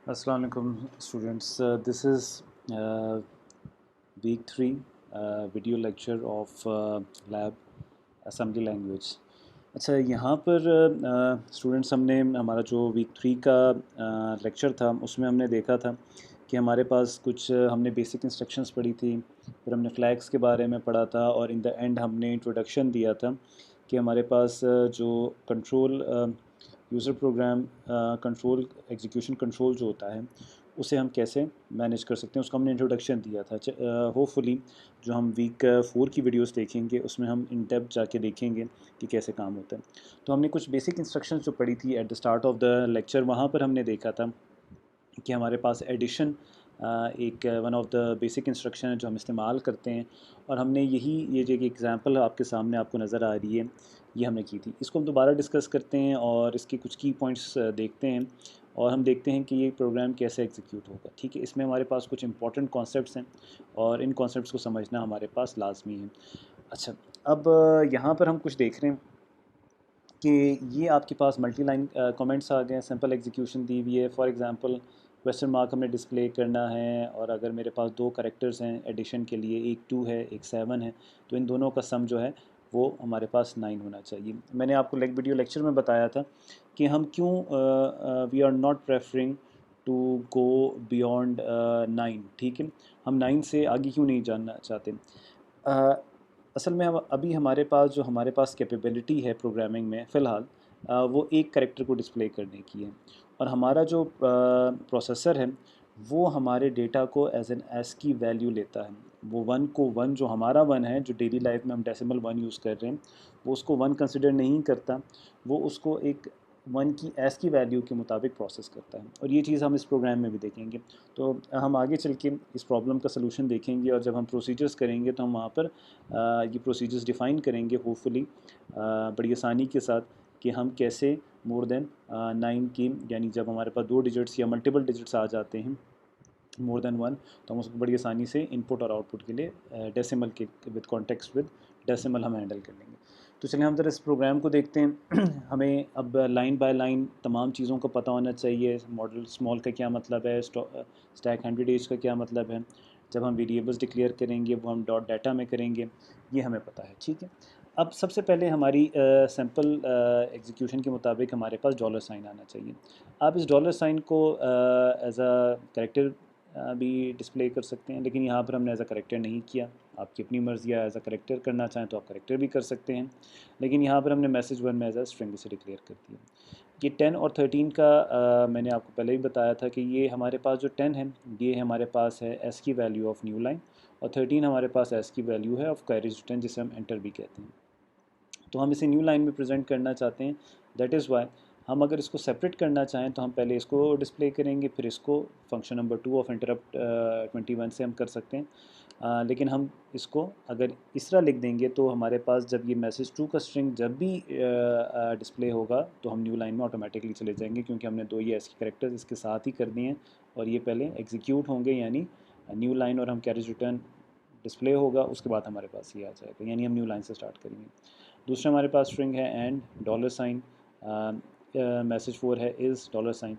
Assalamu alaikum students. This is week 3 video lecture of lab assembly language. अच्छा, यहाँ पर students हमने हमारा जो वीक 3 का लेक्चर था उसमें हमने देखा था कि हमारे पास कुछ हमने बेसिक इंस्ट्रक्शंस पढ़ी थी, फिर हमने फ्लैग्स के बारे में पढ़ा था और इन द एंड हमने इंट्रोडक्शन दिया था कि हमारे पास जो control user program control execution control जो होता है उसे हम कैसे मैनेज कर सकते हैं, उसका हमने इंट्रोडक्शन दिया था। होपफुली जो हम वीक 4 की वीडियोस देखेंगे उसमें हम इन डेप्थ जाके देखेंगे कि कैसे काम होता है। तो हमने कुछ बेसिक इंस्ट्रक्शंस जो पढ़ी थी at the start of the lecture, वहाँ पर हमने देखा था कि हमारे पास एडिशन एक one of the basic instruction है जो हम इस्तेमाल करते हैं, और हमने ये जो एग्ज़ाम्पल आपके सामने आपको नज़र आ रही है ये हमने की थी। इसको हम दोबारा डिस्कस करते हैं और इसके कुछ की पॉइंट्स देखते हैं और हम देखते हैं कि ये प्रोग्राम कैसे एग्जीक्यूट होगा। ठीक है, इसमें हमारे पास कुछ इंपॉर्टेंट कॉन्सेप्ट्स हैं और इन कॉन्सेप्ट्स को समझना हमारे पास लाजमी है। अच्छा, अब यहाँ पर हम कुछ देख रहे हैं कि ये आपके पास मल्टी लाइन कमेंट्स आ गए हैं, सिंपल एग्जीक्यूशन दी हुई है। फॉर एग्जांपल क्वेश्चन मार्क हमें डिस्प्ले करना है और अगर मेरे पास दो करेक्टर्स हैं एडिशन के लिए, एक 2 है एक 7 है, तो इन दोनों का सम जो है वो हमारे पास 9 होना चाहिए। मैंने आपको वीडियो लेक्चर में बताया था कि हम क्यों we are not preferring to go beyond 9। ठीक है, हम 9 से आगे क्यों नहीं जानना चाहते। असल में अभी हमारे पास कैपेबिलिटी है प्रोग्रामिंग में फ़िलहाल, वो एक करेक्टर को डिस्प्ले करने की है, और हमारा जो प्रोसेसर है वो हमारे डेटा को एज एन एस की वैल्यू लेता है। वो वन को वन, जो हमारा वन है जो डेली लाइफ में हम डेसिमल वन यूज़ कर रहे हैं, वो उसको वन कंसिडर नहीं करता, वो उसको एक वन की एस की वैल्यू के मुताबिक प्रोसेस करता है। और ये चीज़ हम इस प्रोग्राम में भी देखेंगे। तो हम आगे चल के इस प्रॉब्लम का सलूशन देखेंगे और जब हम प्रोसीजर्स करेंगे तो हम वहाँ पर ये प्रोसीजर्स डिफ़ाइन करेंगे होपफुली बड़ी आसानी के साथ कि हम कैसे मोर देन 9 की, यानी जब हमारे पास 2 डिजिट्स या मल्टीपल डिजिट्स आ जाते हैं मोर देन वन, तो हम उसको बड़ी आसानी से इनपुट और आउटपुट के लिए डेसिमल के विद कॉन्टेक्स्ट विद डेसिमल हम हैंडल कर लेंगे। तो चलिए हम ज़रा इस प्रोग्राम को देखते हैं। हमें अब लाइन बाय लाइन तमाम चीज़ों का पता होना चाहिए। मॉडल स्मॉल का क्या मतलब है, स्टैक 100 एज का क्या मतलब है, जब हम वेरिएबल्स डिक्लेयर करेंगे वो हम डॉट डाटा में करेंगे, ये हमें पता है। ठीक है, अब सबसे पहले हमारी सिंपल एग्जीक्यूशन के मुताबिक हमारे पास डॉलर साइन आना चाहिए। आप इस डॉलर साइन को एज अ करेक्टर भी डिस्प्ले कर सकते हैं, लेकिन यहाँ पर हमने एज अ करेक्टर नहीं किया। आपकी अपनी मर्ज़ी है, एज अ करेक्टर करना चाहें तो आप करेक्टर भी कर सकते हैं, लेकिन यहाँ पर हमने मैसेज वन में एज अ स्ट्रिंग से डिक्लेयर कर दिया। ये 10 और 13 का मैंने आपको पहले ही बताया था कि ये हमारे पास जो 10 है ये हमारे पास है एस की वैल्यू ऑफ न्यू लाइन, और 13 हमारे पास एस की वैल्यू है ऑफ कैरेज रिटर्न, जिसे हम एंटर भी कहते हैं। तो हम इसे न्यू लाइन में प्रेजेंट करना चाहते हैं, दैट इज़ वाई हम अगर इसको सेपरेट करना चाहें तो हम पहले इसको डिस्प्ले करेंगे, फिर इसको फंक्शन नंबर 2 ऑफ इंटरप्ट 21 से हम कर सकते हैं। लेकिन हम इसको अगर इस तरह लिख देंगे तो हमारे पास जब ये मैसेज 2 का स्ट्रिंग जब भी डिस्प्ले होगा तो हम न्यू लाइन में ऑटोमेटिकली चले जाएंगे, क्योंकि हमने दो ये ऐसे कैरेक्टर्स इसके साथ ही कर दिए हैं और ये पहले एग्जीक्यूट होंगे, यानी न्यू लाइन और हम कैरेज रिटर्न डिस्प्ले होगा, उसके बाद हमारे पास ये आ जाएगा, यानी हम न्यू लाइन से स्टार्ट करेंगे। दूसरा हमारे पास स्ट्रिंग है एंड डॉलर साइन, मैसेज 4 है इज़ डॉलर साइन।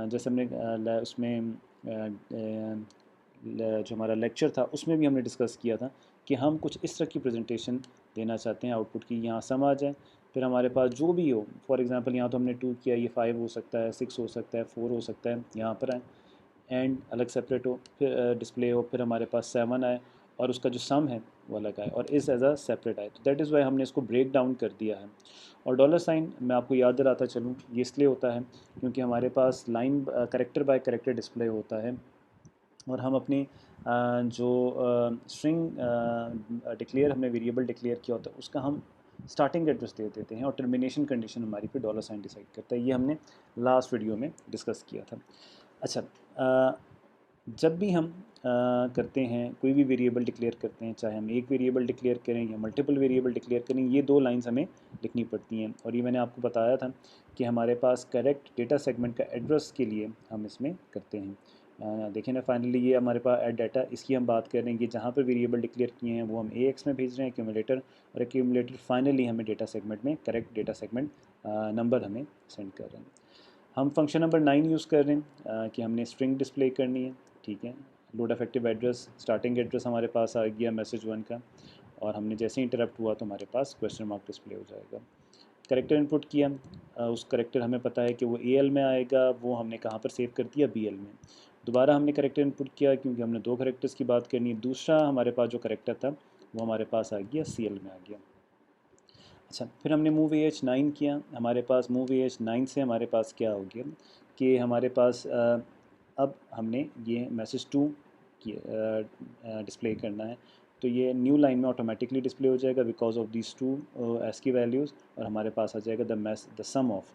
जैसे हमने उसमें जो हमारा लेक्चर था उसमें भी हमने डिस्कस किया था कि हम कुछ इस तरह की प्रेजेंटेशन देना चाहते हैं आउटपुट की, यहाँ सम आ जाए, फिर हमारे पास जो भी हो, फॉर एग्जांपल यहाँ तो हमने 2 किया, ये 5 हो सकता है, 6 हो सकता है, 4 हो सकता है, यहाँ पर आए एंड अलग सेपरेट हो, फिर डिस्प्ले हो, फिर हमारे पास 7 आए और उसका जो सम है वो अलग आए, और इस एज अ सेपरेट आए। तो दैट इज़ वाई हमने इसको ब्रेक डाउन कर दिया है। और डॉलर साइन मैं आपको याद दिलाता चलूँ, ये इसलिए होता है क्योंकि हमारे पास line character by character display होता है, और हम अपनी जो स्ट्रिंग डिक्लेयर हमने वेरिएबल डिक्लेयर किया होता है उसका हम स्टार्टिंग एड्रेस दे देते हैं और टर्मिनेशन कंडीशन हमारी पे डॉलर साइन डिसाइड करता है। ये हमने लास्ट वीडियो में डिस्कस किया था। अच्छा, जब भी हम करते हैं कोई भी वेरिएबल डिक्लेयर करते हैं, चाहे हम एक वेरिएबल डिक्लेयर करें या मल्टीपल वेरिएबल डिक्लेयर करें, ये दो लाइंस हमें लिखनी पड़ती हैं, और ये मैंने आपको बताया था कि हमारे पास करेक्ट डेटा सेगमेंट का एड्रेस के लिए हम इसमें करते हैं। देखें ना, फाइनली ये हमारे पास ऐड डाटा, इसकी हम बात कर रहे हैं कि जहाँ पर वेरिएबल डिक्लेयर किए हैं वो हम AX में भेज रहे हैं एक्यूमुलेटर, और एक्यूमुलेटर फाइनली हमें डेटा सेगमेंट में करेक्ट डेटा सेगमेंट नंबर हमें सेंड कर रहे हैं। हम फंक्शन नंबर 9 यूज़ कर रहे हैं कि हमने स्ट्रिंग डिस्प्ले करनी है, ठीक है। Load effective address, starting address हमारे पास आ गया मैसेज 1 का, और हमने जैसे ही इंटरप्ट हुआ तो हमारे पास क्वेश्चन मार्क डिस्प्ले हो जाएगा। करेक्टर इनपुट किया, उस करेक्टर हमें पता है कि वो AL में आएगा, वो हमने कहाँ पर सेव कर दिया, BL में। दोबारा हमने करेक्टर इनपुट किया क्योंकि हमने 2 करेक्टर्स की बात करनी है। दूसरा हमारे पास जो करेक्टर था वो हमारे पास आ गया, CL में आ गया। अच्छा, फिर हमने मूव AH9 किया, हमारे पास मूव AH9 से हमारे पास क्या हो गया कि हमारे पास अब हमने ये मैसेज 2 डिस्प्ले करना है, तो ये न्यू लाइन में ऑटोमेटिकली डिस्प्ले हो जाएगा because of these 2 ASCII values, और हमारे पास आ जाएगा द सम ऑफ।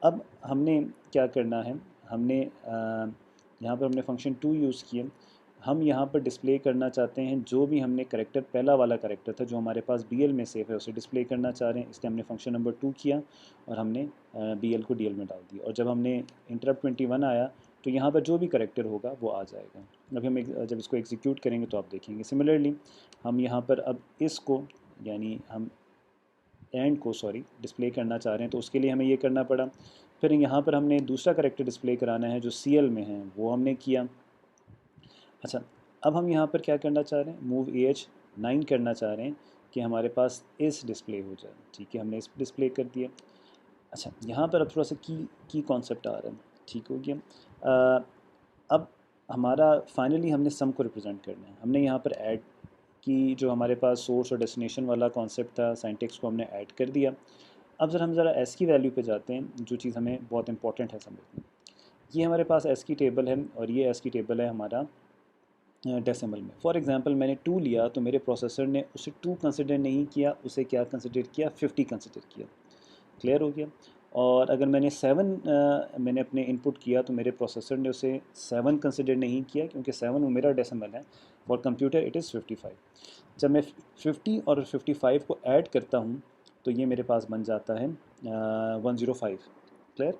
अब हमने क्या करना है, हमने यहाँ पर हमने फंक्शन 2 यूज़ किए। हम यहाँ पर डिस्प्ले करना चाहते हैं जो भी हमने करेक्टर, पहला वाला करेक्टर था जो हमारे पास BL में सेव है, उसे डिस्प्ले करना चाह रहे हैं, इसलिए हमने फंक्शन नंबर 2 किया और हमने BL को DL में डाल दिया, और जब हमने इंटरप्ट 21 आया तो यहाँ पर जो भी करेक्टर होगा वो आ जाएगा। अभी हम जब इसको एग्जीक्यूट करेंगे तो आप देखेंगे। सिमिलरली हम यहाँ पर अब इसको, यानी हम एंड को डिस्प्ले करना चाह रहे हैं, तो उसके लिए हमें ये करना पड़ा। फिर यहाँ पर हमने दूसरा करेक्टर डिस्प्ले कराना है जो CL में है, वो हमने किया। अच्छा, अब हम यहाँ पर क्या करना चाह रहे हैं, मूव AH9 करना चाह रहे हैं कि हमारे पास इस डिस्प्ले हो जाए, ठीक है, हमने इस डिस्प्ले कर दिया। अच्छा, यहाँ पर अब थोड़ा सा की कॉन्सेप्ट आ रहा है, ठीक हो गया। अब हमारा फाइनली हमने सम को रिप्रेजेंट करना है। हमने यहाँ पर ऐड की, जो हमारे पास सोर्स और डेस्टिनेशन वाला कॉन्सेप्ट था, सिंटैक्स को हमने ऐड कर दिया। अब हम ज़रा एस की वैल्यू पे जाते हैं, जो चीज़ हमें बहुत इंपॉर्टेंट है समझनी। ये हमारे पास एस की टेबल है और ये एस की टेबल है हमारा डेसिमल में। फॉर एग्जांपल मैंने 2 लिया तो मेरे प्रोसेसर ने उसे 2 कंसिडर नहीं किया, उसे क्या कंसिडर किया, 50 कंसिडर किया। क्लियर हो गया। और अगर मैंने 7 मैंने अपने इनपुट किया तो मेरे प्रोसेसर ने उसे 7 कंसिडर नहीं किया, क्योंकि 7 वो मेरा डेसिमल है, फॉर कंप्यूटर इट इज़ 55। जब मैं 50 और 55 को ऐड करता हूँ तो ये मेरे पास बन जाता है 105। क्लियर।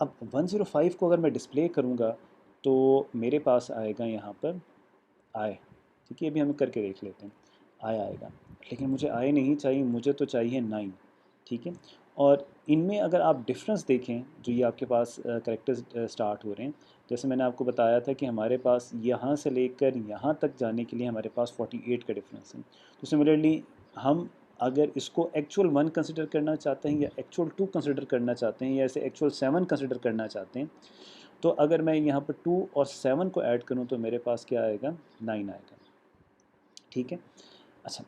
अब 105 को अगर मैं डिस्प्ले करूँगा तो मेरे पास आएगा यहाँ पर आई, ठीक है, अभी हम करके देख लेते हैं। आई आएगा, लेकिन मुझे आई नहीं चाहिए, मुझे तो चाहिए 9, ठीक है। और इनमें अगर आप डिफरेंस देखें, जो ये आपके पास करेक्टर्स स्टार्ट हो रहे हैं, जैसे मैंने आपको बताया था कि हमारे पास यहाँ से लेकर यहाँ तक जाने के लिए हमारे पास 48 का डिफरेंस है। तो सिमिलरली हम अगर इसको एक्चुअल 1 कंसिडर करना चाहते हैं या एक्चुअल 2 कंसिडर करना चाहते हैं या इसे एक्चुअल 7 कंसिडर करना चाहते हैं, तो अगर मैं यहाँ पर 2 और 7 को ऐड करूँ तो मेरे पास क्या आएगा, 9 आएगा, ठीक है। अच्छा,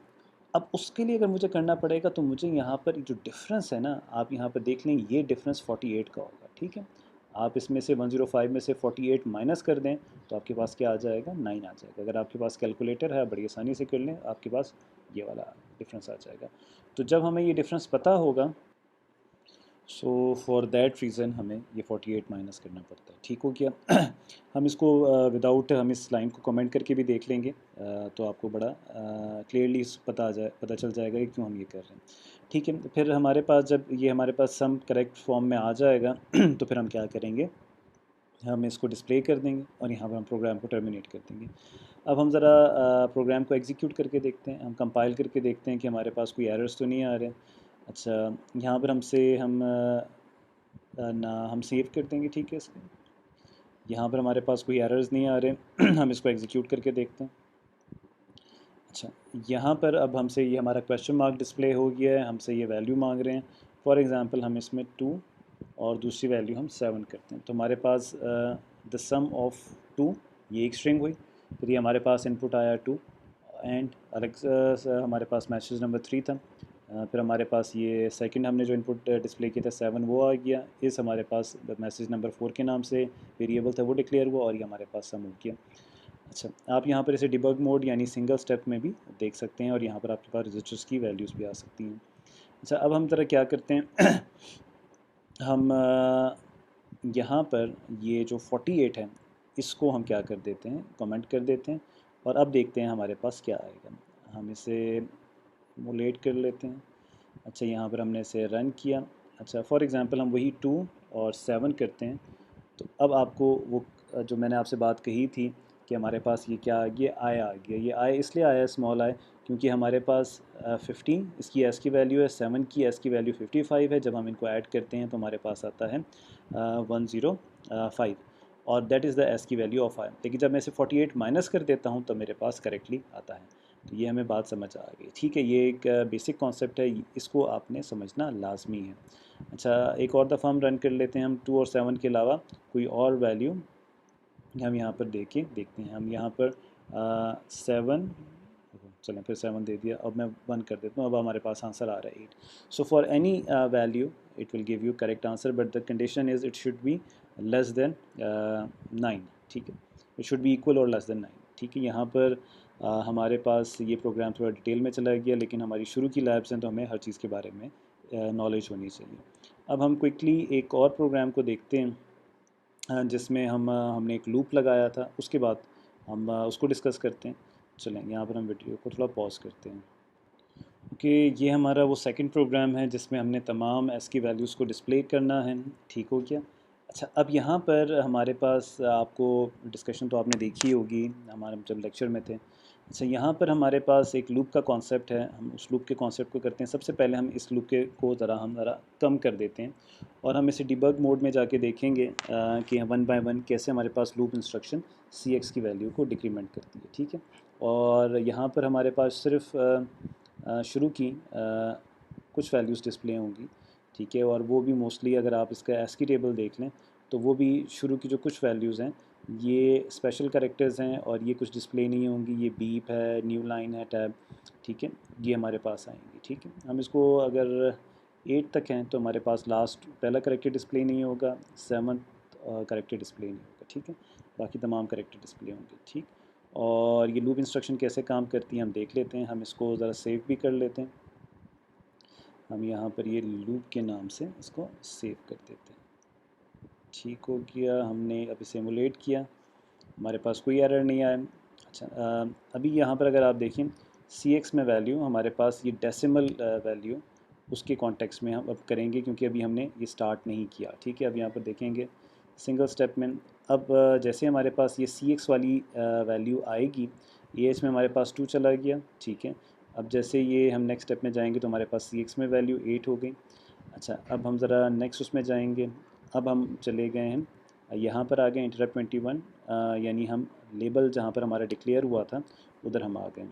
अब उसके लिए अगर मुझे करना पड़ेगा तो मुझे यहाँ पर जो डिफरेंस है ना, आप यहाँ पर देख लें, ये डिफरेंस 48 का होगा, ठीक है। आप इसमें से 105 में से 48 माइनस कर दें तो आपके पास क्या आ जाएगा, 9 आ जाएगा। अगर आपके पास कैलकुलेटर है बड़ी आसानी से कर लें, आपके पास ये वाला डिफरेंस आ जाएगा। तो जब हमें ये डिफरेंस पता होगा, सो फॉर दैट रीज़न हमें ये 48 माइनस करना पड़ता है, ठीक हो गया। हम इसको विदाउट हम इस लाइन को कमेंट करके भी देख लेंगे, तो आपको बड़ा क्लियरली पता चल जाएगा कि क्यों हम ये कर रहे हैं, ठीक है। फिर हमारे पास जब ये हमारे पास सम करेक्ट फॉर्म में आ जाएगा तो फिर हम क्या करेंगे, हम इसको डिस्प्ले कर देंगे और यहाँ पर हम प्रोग्राम को टर्मिनेट कर देंगे। अब हम ज़रा प्रोग्राम को एग्जीक्यूट करके देखते हैं, हम कंपाइल करके देखते हैं कि हमारे पास कोई एरर्स तो नहीं आ रहे। अच्छा, यहाँ पर हम सेव कर देंगे, ठीक है। इसको यहाँ पर हमारे पास कोई एरर्स नहीं आ रहे। हम इसको एग्जीक्यूट करके देखते हैं। अच्छा, यहाँ पर अब हमसे ये हमारा क्वेश्चन मार्क डिस्प्ले हो गया है, हमसे ये वैल्यू मांग रहे हैं। फॉर एग्ज़ाम्पल हम इसमें 2 और दूसरी वैल्यू हम 7 करते हैं, तो हमारे पास द सम ऑफ 2, ये एक स्ट्रिंग हुई। फिर ये हमारे पास इनपुट आया 2, एंड अलग हमारे पास मैसेज नंबर 3 था। फिर हमारे पास ये सेकंड हमने जो इनपुट डिस्प्ले किया था 7, वो आ गया। इस हमारे पास मैसेज नंबर 4 के नाम से वेरिएबल था वो डिक्लेयर हुआ, और ये हमारे पास सम हो गया। अच्छा, आप यहाँ पर इसे डिबग मोड यानी सिंगल स्टेप में भी देख सकते हैं, और यहाँ पर आपके पास रजिस्टर्स की वैल्यूज़ भी आ सकती हैं। अच्छा, अब हम ज़रा क्या करते हैं हम यहाँ पर ये जो 48 है इसको हम क्या कर देते हैं, कमेंट कर देते हैं, और अब देखते हैं हमारे पास क्या आएगा। हम इसे मोलेट कर लेते हैं। अच्छा, यहाँ पर हमने इसे रन किया। अच्छा, फॉर एग्ज़ाम्पल हम वही 2 और 7 करते हैं, तो अब आपको वो जो मैंने आपसे बात कही थी कि हमारे पास ये क्या आ गया, आई आ गया। ये आई इसलिए आया स्मॉल आई क्योंकि हमारे पास 15 इसकी एस की वैल्यू है, 7 की एस की वैल्यू 55 है। जब हम इनको ऐड करते हैं तो हमारे पास आता है 105 और दैट इज़ द एस की वैल्यू ऑफ आई। लेकिन जब मैं इसे 48 माइनस कर देता हूँ तो मेरे पास करेक्टली आता है। तो ये हमें बात समझ आ गई, ठीक है। ये एक बेसिक कॉन्सेप्ट है, इसको आपने समझना लाजमी है। अच्छा, एक और दफ़ा हम रन कर लेते हैं, हम 2 और 7 के अलावा कोई और वैल्यू हम यहाँ पर देखते हैं। हम यहाँ पर 7, चलें फिर 7 दे दिया, अब मैं 1 कर देता हूँ, अब हमारे पास आंसर आ रहा है 8। So for any value it will give you correct answer, but the condition is it should be less than 9, ठीक है। इट शुड बी इक्वल और लेस देन 9, ठीक है। यहाँ पर हमारे पास ये प्रोग्राम थोड़ा डिटेल में चला गया, लेकिन हमारी शुरू की लैब्स हैं तो हमें हर चीज़ के बारे में नॉलेज होनी चाहिए। अब हम क्विकली एक और प्रोग्राम को देखते हैं जिसमें हमने एक लूप लगाया था, उसके बाद हम उसको डिस्कस करते हैं। चलें यहाँ पर हम वीडियो को थोड़ा पॉज करते हैं कि ये हमारा वो सेकंड प्रोग्राम है जिसमें हमने तमाम एस की वैल्यूज़ को डिस्प्ले करना है, ठीक हो गया। अच्छा, अब यहाँ पर हमारे पास आपको डिस्कशन तो आपने देखी होगी हमारे जब लेक्चर में थे। अच्छा, यहाँ पर हमारे पास एक लूप का कॉन्सेप्ट है, हम उस लूप के कॉन्सेप्ट को करते हैं। सबसे पहले हम इस लूप के को ज़रा कम कर देते हैं और हम इसे डिबग मोड में जाके देखेंगे कि 1 बाय 1 कैसे हमारे पास लूप इंस्ट्रक्शन सी एक्स की वैल्यू को डिक्रीमेंट करती है, ठीक है। और यहाँ पर हमारे पास सिर्फ शुरू की कुछ वैल्यूज़ डिस्प्ले होंगी, ठीक है। और वो भी मोस्टली अगर आप इसका एस्की टेबल देख लें तो वो भी शुरू की जो कुछ वैल्यूज़ हैं ये स्पेशल कैरेक्टर्स हैं और ये कुछ डिस्प्ले नहीं होंगी। ये बीप है, न्यू लाइन है, टैब, ठीक है, ये हमारे पास आएंगी, ठीक है। हम इसको अगर 8 तक हैं तो हमारे पास लास्ट पहला करेक्टर डिस्प्ले नहीं होगा, 7th करेक्टर डिस्प्ले नहीं होगा, ठीक है। बाकी तमाम करेक्टर डिस्प्ले होंगे, ठीक। और ये लूप इंस्ट्रक्शन कैसे काम करती है हम देख लेते हैं। हम इसको ज़रा सेव भी कर लेते हैं। हम यहाँ पर ये लूप के नाम से इसको सेव कर देते हैं, ठीक हो गया। हमने अभी सिमुलेट किया, हमारे पास कोई एरर नहीं आया। अच्छा, अभी यहाँ पर अगर आप देखें सी एक्स में वैल्यू हमारे पास ये डेसिमल वैल्यू उसके कॉन्टेक्स्ट में हम अब करेंगे क्योंकि अभी हमने ये स्टार्ट नहीं किया, ठीक है। अब यहाँ पर देखेंगे सिंगल स्टेप में, अब जैसे हमारे पास ये सी एक्स वाली वैल्यू आएगी, ए एच में हमारे पास 2 चला गया, ठीक है। अब जैसे ये हम नेक्स्ट स्टेप में जाएंगे तो हमारे पास सी एक्स में वैल्यू 8 हो गई। अच्छा, अब हम ज़रा नेक्स्ट उसमें जाएंगे। अब हम चले गए हैं यहाँ पर आ गए इंटरप्ट 21, यानी हम लेबल जहाँ पर हमारा डिक्लेयर हुआ था उधर हम आ गए।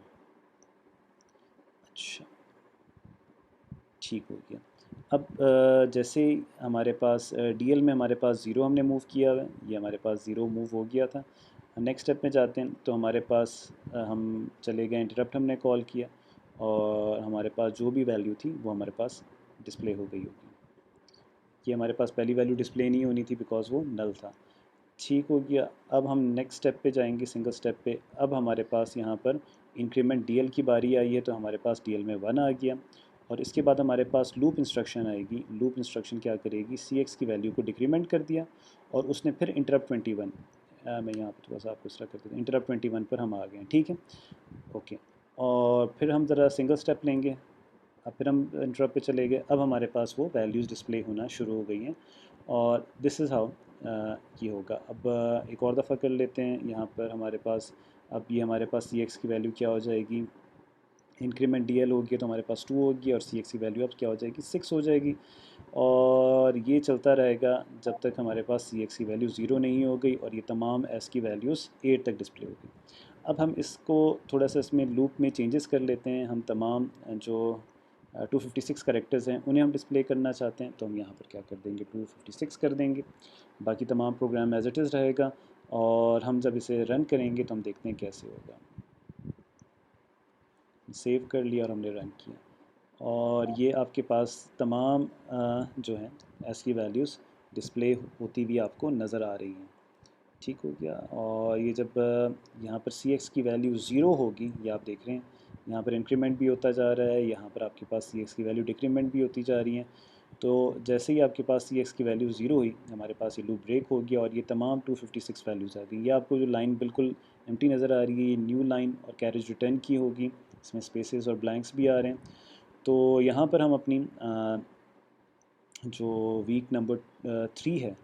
अच्छा, ठीक हो गया। अब जैसे हमारे पास डीएल में हमारे पास ज़ीरो हमने मूव किया हुआ है, ये हमारे पास ज़ीरो मूव हो गया था। नेक्स्ट स्टेप में जाते हैं तो हमारे पास हम चले गए, इंटरप्ट हमने कॉल किया और हमारे पास जो भी वैल्यू थी वो हमारे पास डिस्प्ले हो गई होगी। ये हमारे पास पहली वैल्यू डिस्प्ले नहीं होनी थी बिकॉज वो नल था, ठीक हो गया। अब हम नेक्स्ट स्टेप पे जाएंगे, सिंगल स्टेप पे। अब हमारे पास यहाँ पर इंक्रीमेंट डीएल की बारी आई है तो हमारे पास डीएल में 1 आ गया और इसके बाद हमारे पास लूप इंस्ट्रक्शन आएगी। लूप इंस्ट्रक्शन क्या करेगी, सी एक्स की वैल्यू को डिक्रीमेंट कर दिया और उसने फिर इंटरप्ट 21, मैं यहाँ पर थोड़ा सा आपको इस तरह कर देता हूँ, इंटरप्ट 21 पर हम आ गए, ठीक है, ओके। और फिर हम ज़रा सिंगल स्टेप लेंगे, अब फिर हम इंटरप्ट पे चले गए। अब हमारे पास वो वैल्यूज़ डिस्प्ले होना शुरू हो गई हैं और दिस इज़ हाउ ये होगा। अब एक और दफ़ा कर लेते हैं। यहाँ पर हमारे पास अब ये हमारे पास सी एक्स की वैल्यू क्या हो जाएगी, इंक्रीमेंट डी एल होगी तो हमारे पास 2 होगी और सी एक्स की वैल्यू अब क्या हो जाएगी, 6 हो जाएगी। और ये चलता रहेगा जब तक हमारे पास सी एक्स की वैल्यू 0 नहीं हो गई और ये तमाम एस की वैल्यूज़ 8 तक डिस्प्ले होगी। अब हम इसको थोड़ा सा इसमें लूप में चेंजेस कर लेते हैं। हम तमाम जो 256 करेक्टर्स हैं उन्हें हम डिस्प्ले करना चाहते हैं तो हम यहाँ पर क्या कर देंगे, 256 कर देंगे। बाकी तमाम प्रोग्राम एज इट इज़ रहेगा और हम जब इसे रन करेंगे तो हम देखते हैं कैसे होगा। सेव कर लिया और हमने रन किया और ये आपके पास तमाम जो हैं एस की वैल्यूज़ डिस्प्ले होती हुई आपको नज़र आ रही हैं, ठीक हो गया। और ये जब यहाँ पर सी एक्स की वैल्यू ज़ीरो होगी, ये आप देख रहे हैं यहाँ पर इंक्रीमेंट भी होता जा रहा है, यहाँ पर आपके पास सी एक्स की वैल्यू डिक्रीमेंट भी होती जा रही है। तो जैसे ही आपके पास सी एक्स की वैल्यू ज़ीरो हुई हमारे पास ये लूप ब्रेक हो गया और ये तमाम 256 वैल्यूज़ आ गई। ये आपको जो लाइन बिल्कुल एम्प्टी नज़र आ रही है ये न्यू लाइन और कैरेज रिटर्न की होगी, इसमें स्पेसेस और ब्लैंक्स भी आ रहे हैं। तो यहाँ पर हम अपनी जो वीक नंबर 3 है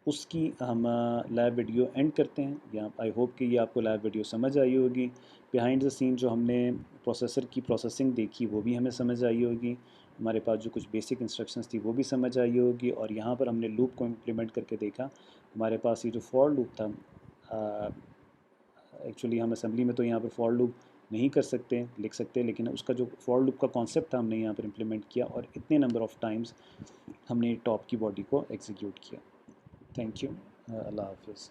उसकी हम लैब वीडियो एंड करते हैं। यहाँ आई होप कि ये आपको लैब वीडियो समझ आई होगी। बिहाइंड द सीन जो हमने प्रोसेसर की प्रोसेसिंग देखी वो भी हमें समझ आई होगी। हमारे पास जो कुछ बेसिक इंस्ट्रक्शंस थी वो भी समझ आई होगी, और यहाँ पर हमने लूप को इम्प्लीमेंट करके देखा। हमारे पास ये जो फॉर लूप था, एक्चुअली हम असेंबली में तो यहाँ पर फॉर लूप नहीं कर सकते, लिख सकते, लेकिन उसका जो फॉर लूप का कॉन्सेप्ट था हमने यहाँ पर इम्प्लीमेंट किया, और इतने नंबर ऑफ़ टाइम्स हमने टॉप की बॉडी को एग्जीक्यूट किया। Thank you. अल्लाह हाफिज़।